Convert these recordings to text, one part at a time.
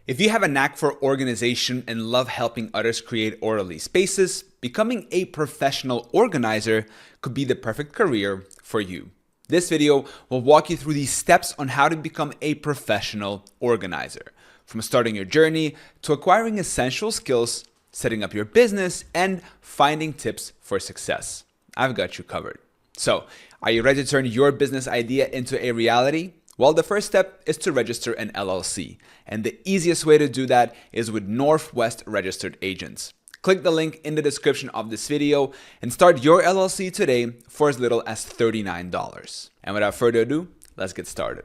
If you have a knack for organization and love helping others create orderly spaces, becoming a professional organizer could be the perfect career for you. This video will walk you through these steps on how to become a professional organizer, from starting your journey to acquiring essential skills, setting up your business, and finding tips for success. I've got you covered. So, are you ready to turn your business idea into a reality? Well, the first step is to register an LLC, and the easiest way to do that is with Northwest Registered Agents. Click the link in the description of this video and start your LLC today for as little as $39. And without further ado, let's get started.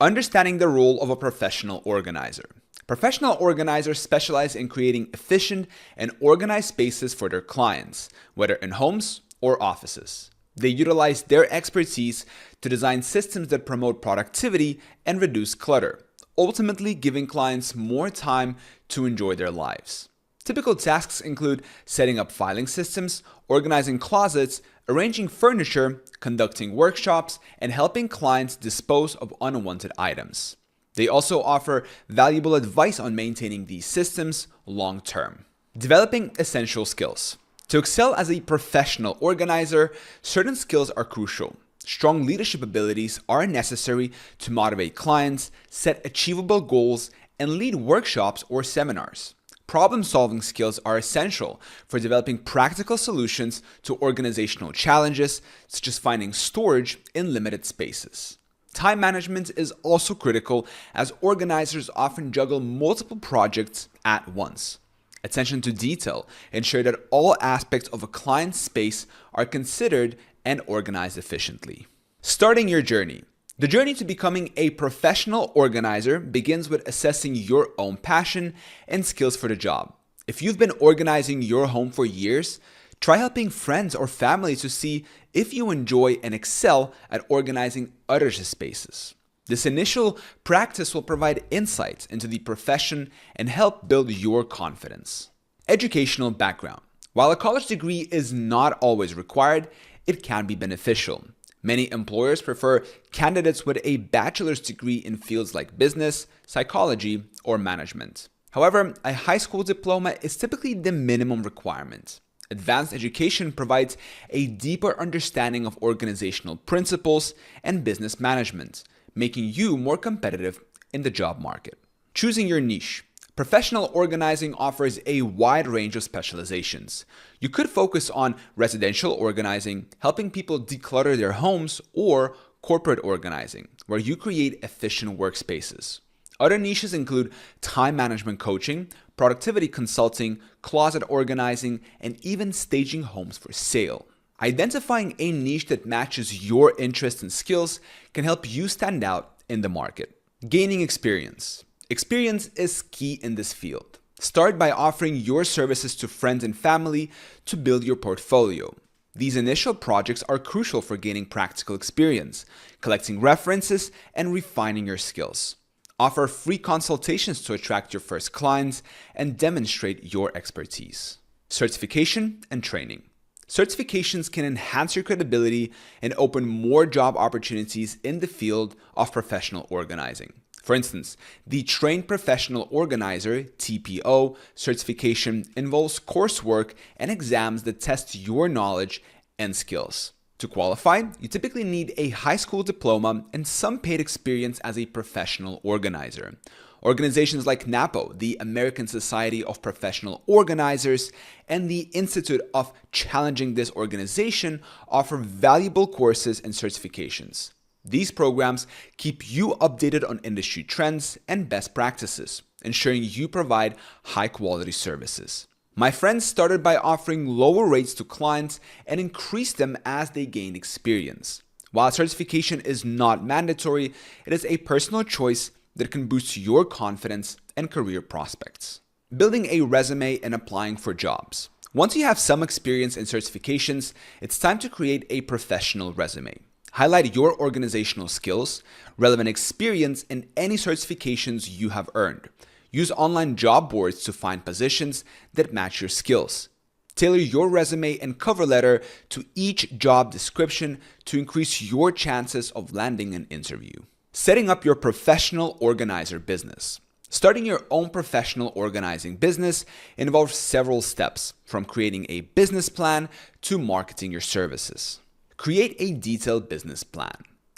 Understanding the role of a professional organizer. Professional organizers specialize in creating efficient and organized spaces for their clients, whether in homes or offices. They utilize their expertise to design systems that promote productivity and reduce clutter, ultimately giving clients more time to enjoy their lives. Typical tasks include setting up filing systems, organizing closets, arranging furniture, conducting workshops, and helping clients dispose of unwanted items. They also offer valuable advice on maintaining these systems long term. Developing essential skills. To excel as a professional organizer, certain skills are crucial. Strong leadership abilities are necessary to motivate clients, set achievable goals, and lead workshops or seminars. Problem-solving skills are essential for developing practical solutions to organizational challenges, such as finding storage in limited spaces. Time management is also critical, as organizers often juggle multiple projects at once. Attention to detail ensure that all aspects of a client's space are considered and organized efficiently. Starting your journey. The journey to becoming a professional organizer begins with assessing your own passion and skills for the job. If you've been organizing your home for years, try helping friends or family to see if you enjoy and excel at organizing others' spaces. This initial practice will provide insights into the profession and help build your confidence. Educational background. While a college degree is not always required, it can be beneficial. Many employers prefer candidates with a bachelor's degree in fields like business, psychology, or management. However, a high school diploma is typically the minimum requirement. Advanced education provides a deeper understanding of organizational principles and business management, making you more competitive in the job market. Choosing your niche. Professional organizing offers a wide range of specializations. You could focus on residential organizing, helping people declutter their homes, or corporate organizing, where you create efficient workspaces. Other niches include time management coaching, productivity consulting, closet organizing, and even staging homes for sale. Identifying a niche that matches your interests and skills can help you stand out in the market. Gaining experience. Experience is key in this field. Start by offering your services to friends and family to build your portfolio. These initial projects are crucial for gaining practical experience, collecting references, and refining your skills. Offer free consultations to attract your first clients and demonstrate your expertise. Certification and training. Certifications can enhance your credibility and open more job opportunities in the field of professional organizing. For instance, the Trained Professional Organizer (TPO) certification involves coursework and exams that test your knowledge and skills. To qualify, you typically need a high school diploma and some paid experience as a professional organizer. Organizations like NAPO, the American Society of Professional Organizers, and the Institute of Challenging This Organization offer valuable courses and certifications. These programs keep you updated on industry trends and best practices, ensuring you provide high-quality services. My friends started by offering lower rates to clients and increased them as they gained experience. While certification is not mandatory, it is a personal choice that can boost your confidence and career prospects. Building a resume and applying for jobs. Once you have some experience in certifications, it's time to create a professional resume. Highlight your organizational skills, relevant experience, and any certifications you have earned. Use online job boards to find positions that match your skills. Tailor your resume and cover letter to each job description to increase your chances of landing an interview. Setting up your professional organizer business. Starting your own professional organizing business involves several steps, from creating a business plan to marketing your services. Create a detailed business plan.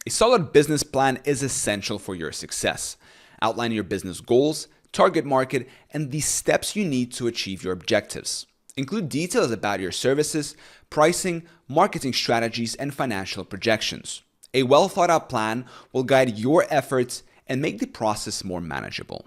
A solid business plan is essential for your success. Outline your business goals, target market, and the steps you need to achieve your objectives. Include details about your services, pricing, marketing strategies, and financial projections. A well thought out plan will guide your efforts and make the process more manageable.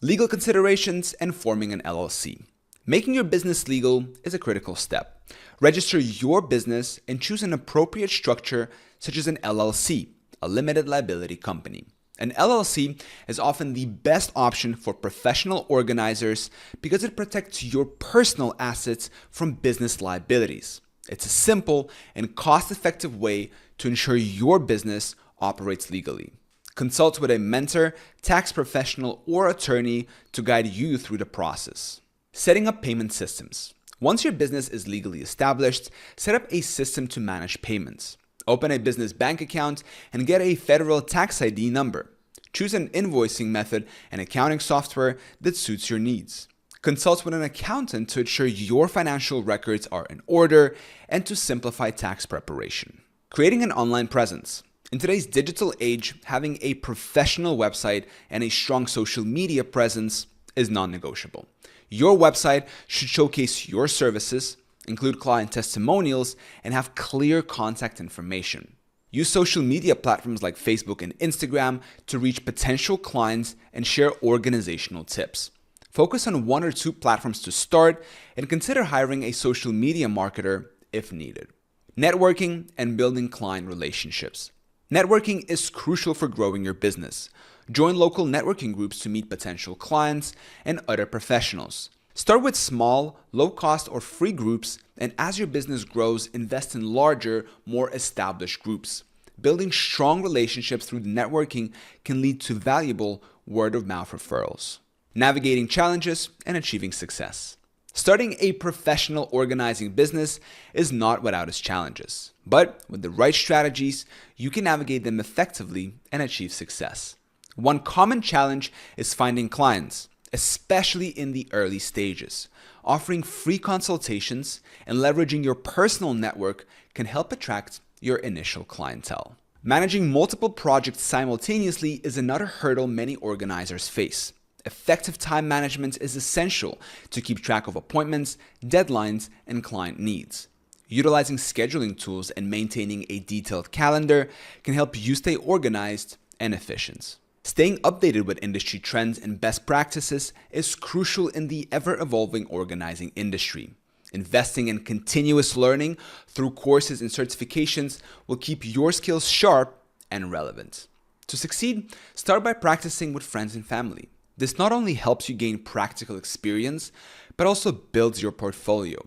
Legal considerations and forming an LLC. Making your business legal is a critical step. Register your business and choose an appropriate structure such as an LLC, a limited liability company. An LLC is often the best option for professional organizers because it protects your personal assets from business liabilities. It's a simple and cost-effective way to ensure your business operates legally. Consult with a mentor, tax professional, or attorney to guide you through the process. Setting up payment systems. Once your business is legally established, set up a system to manage payments. Open a business bank account and get a federal tax ID number. Choose an invoicing method and accounting software that suits your needs. Consult with an accountant to ensure your financial records are in order and to simplify tax preparation. Creating an online presence. In today's digital age, having a professional website and a strong social media presence is non-negotiable. Your website should showcase your services, include client testimonials, and have clear contact information. Use social media platforms like Facebook and Instagram to reach potential clients and share organizational tips. Focus on 1 or 2 platforms to start and consider hiring a social media marketer if needed. Networking and building client relationships. Networking is crucial for growing your business. Join local networking groups to meet potential clients and other professionals. Start with small, low-cost or free groups, and as your business grows, invest in larger, more established groups. Building strong relationships through networking can lead to valuable word-of-mouth referrals. Navigating challenges and achieving success. Starting a professional organizing business is not without its challenges, but with the right strategies, you can navigate them effectively and achieve success. One common challenge is finding clients, especially in the early stages. Offering free consultations and leveraging your personal network can help attract your initial clientele. Managing multiple projects simultaneously is another hurdle many organizers face. Effective time management is essential to keep track of appointments, deadlines, and client needs. Utilizing scheduling tools and maintaining a detailed calendar can help you stay organized and efficient. Staying updated with industry trends and best practices is crucial in the ever-evolving organizing industry. Investing in continuous learning through courses and certifications will keep your skills sharp and relevant. To succeed, start by practicing with friends and family. This not only helps you gain practical experience, but also builds your portfolio.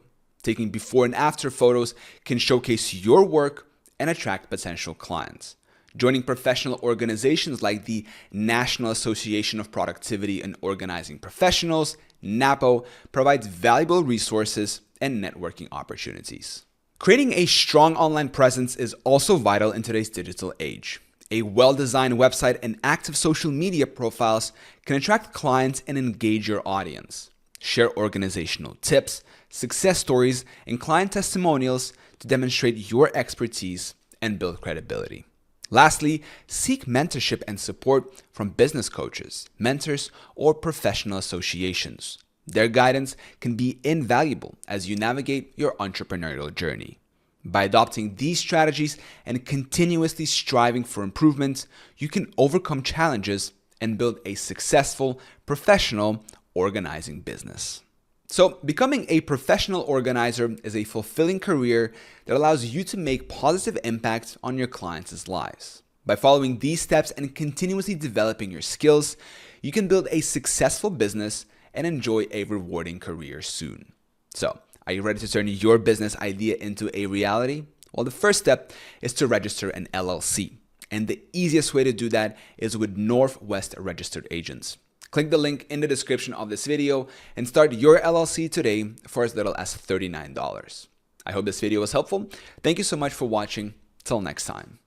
Taking before and after photos can showcase your work and attract potential clients. Joining professional organizations like the National Association of Productivity and Organizing Professionals, NAPO, provides valuable resources and networking opportunities. Creating a strong online presence is also vital in today's digital age. A well-designed website and active social media profiles can attract clients and engage your audience. Share organizational tips, success stories, and client testimonials to demonstrate your expertise and build credibility. Lastly, seek mentorship and support from business coaches, mentors, or professional associations. Their guidance can be invaluable as you navigate your entrepreneurial journey. By adopting these strategies and continuously striving for improvement, you can overcome challenges and build a successful, professional organizing business. So, becoming a professional organizer is a fulfilling career that allows you to make positive impact on your clients' lives. By following these steps and continuously developing your skills, you can build a successful business and enjoy a rewarding career soon. So, are you ready to turn your business idea into a reality? Well, the first step is to register an LLC. And the easiest way to do that is with Northwest Registered Agents. Click the link in the description of this video and start your LLC today for as little as $39. I hope this video was helpful. Thank you so much for watching. Till next time.